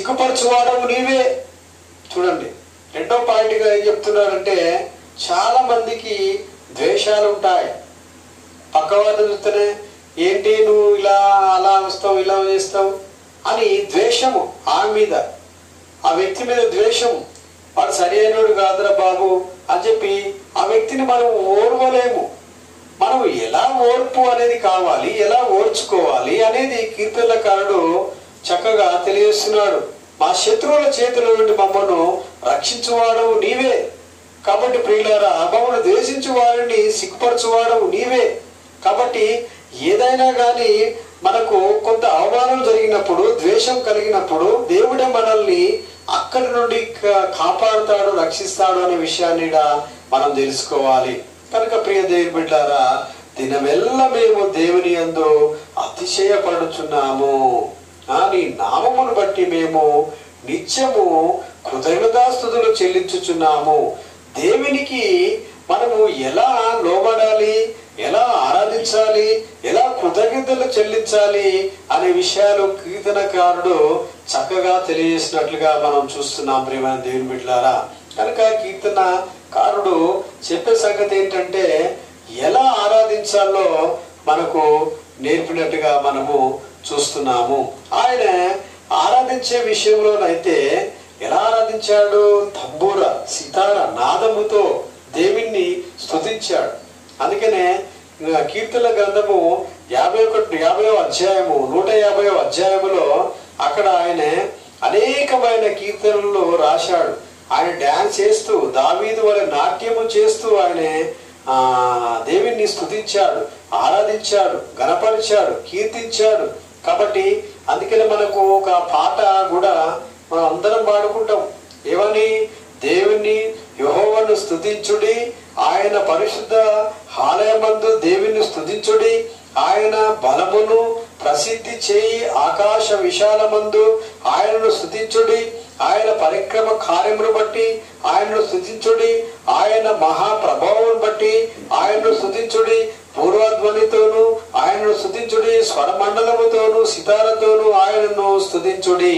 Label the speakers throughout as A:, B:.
A: సిగ్గుపరచువాడవు నీవే. చూడండి, రెండో పాయింట్గా ఏం చెప్తున్నారంటే, చాలా మందికి ద్వేషాలు ఉంటాయి. పక్కవారిని చూస్తేనే ఏంటి నువ్వు ఇలా అలా వస్తావు, ఇలా చేస్తావు అని ద్వేషము, ఆమె మీద, ఆ వ్యక్తి మీద ద్వేషం. వాడు సరి అయినోడు కాదురా బాబు అని చెప్పి ఆ వ్యక్తిని మనం ఓర్వలేము. మనం ఎలా ఓర్పు అనేది కావాలి, ఎలా ఓర్చుకోవాలి అనేది కీర్తనకారుడు చక్కగా తెలియజేస్తున్నాడు. మా శత్రువుల చేతుల నుండి మమ్మను రక్షించువాడవు నీవే. కాబట్టి ప్రియులారా, మమ్మల్ని ద్వేషించు వారిని సిగ్గుపరచువాడవు నీవే. కాబట్టి ఏదైనా కానీ మనకు కొంత అవమానం జరిగినప్పుడు, ద్వేషం కలిగినప్పుడు దేవుడే మనల్ని అక్కడి నుండి కాపాడుతాడు, రక్షిస్తాడు అనే విషయాన్ని మనం తెలుసుకోవాలి. కనుక ప్రియ దేవుని బిడ్డలారా, దినమెల్లా మేము దేవుని యందు అతిశయపడుచున్నాము. నీ నామమును బట్టి మేము నిత్యము కృతజ్ఞతాస్తుతులు చెల్లించుచున్నాము. దేవునికి మనము ఎలా లోబడాలి, ఎలా ఆరాధించాలి, ఎలా కృతజ్ఞతలు చెల్లించాలి అనే విషయాలు కీర్తనకారుడు చక్కగా తెలియజేసినట్లుగా మనం చూస్తున్నాం ప్రియమైన దేవుని బిడ్డలారా. కనుక కీర్తనకారుడు చెప్పే సంగతి ఏంటంటే, ఎలా ఆరాధించాలో మనకు నేర్పినట్టుగా మనము చూస్తున్నాము. ఆయన ఆరాధించే విషయంలోనైతే ఎలా ఆరాధించాడు? తంబూర, సితార నాదముతో దేవుణ్ణి స్తుతించాడు. అందుకనే కీర్తన గ్రంథము 50వ అధ్యాయము 150వ అధ్యాయములో అక్కడ ఆయన అనేకమైన కీర్తనలు రాశాడు. ఆయన డ్యాన్స్ చేస్తూ, దావీదు వలె నాట్యము చేస్తూ ఆయన దేవుణ్ణి స్తుతించాడు, ఆరాధించాడు, గణపరిచాడు, కీర్తించాడు. కాబట్టి అందుకనే మనకు ఒక పాట కూడా మనం అందరం పాడుకుంటాం. ఏమని? దేవుణ్ణి యెహోవాను స్తుతించుడి, ఆయన పరిశుద్ధ ఆలయమందు దేవుని స్తుతించుడి, ఆయన బలమును ప్రసిద్ధి చేయి ఆకాశ విశాలమందు ఆయనను స్తుతించుడి, ఆయన పరిక్రమ కార్యమును బట్టి ఆయనను స్తుతించుడి, ఆయన మహాప్రభావం బట్టి ఆయనను స్తుతించుడి, పూర్వధ్వనితోను ఆయనను స్తుతించుడి, స్వరమండలముతోను సితారతోను ఆయనను స్తుతించుడి,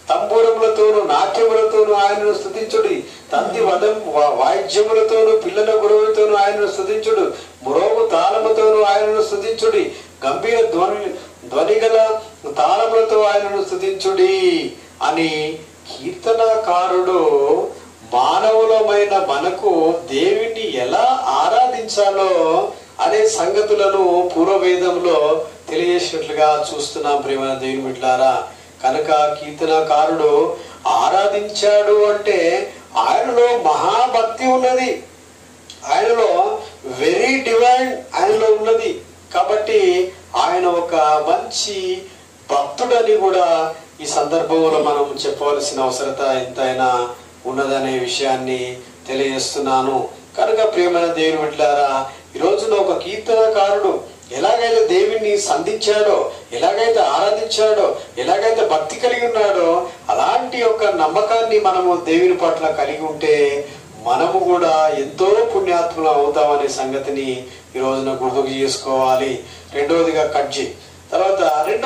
A: తంబూరములతోను నాట్యములతోను ఆయనను స్తుతించుడి, తంతి వాయిద్యములతోను పిల్లల గురువులతోను ఆయనను స్తుతించుడు, మురోగు తాళముతోను ఆయనను స్తుతించుడి, గంభీర ధ్వనిగల తాళములతో ఆయనను స్తుతించుడి అని కీర్తనకారుడు మానవులమైన మనకు దేవుణ్ణి ఎలా ఆరాధించాలో అనే సంగతులను పూర్వవేదంలో తెలియజేసినట్లుగా చూస్తున్నాం ప్రియమైన దేవుని బిడ్డలారా. కనుక కీర్తనకారుడు ఆరాధించాడు అంటే ఆయనలో మహాభక్తి ఉన్నది, ఆయనలో వెరీ డివైన్ ఆయనలో ఉన్నది. కాబట్టి ఆయన ఒక మంచి భక్తుడని కూడా ఈ సందర్భంలో మనం చెప్పవలసిన అవసరత ఎంతైనా ఉన్నదనే విషయాన్ని తెలియజేస్తున్నాను. కనుక ప్రియమైన దేవుని బిడ్డలారా, ఈ రోజున ఒక కీర్తనకారుడు ఎలాగైతే దేవుణ్ణి సంధించాడో, ఎలాగైతే ఆరాధించాడో, ఎలాగైతే భక్తి కలిగి ఉన్నాడో, అలాంటి యొక్క నమ్మకాన్ని మనము దేవుని పట్ల కలిగి ఉంటే మనము కూడా ఎంతో పుణ్యాత్ములు అవుతామనే సంగతిని ఈ రోజున గుర్తుకు చేసుకోవాలి. రెండవదిగా కట్ చేయి. తర్వాత రెండవ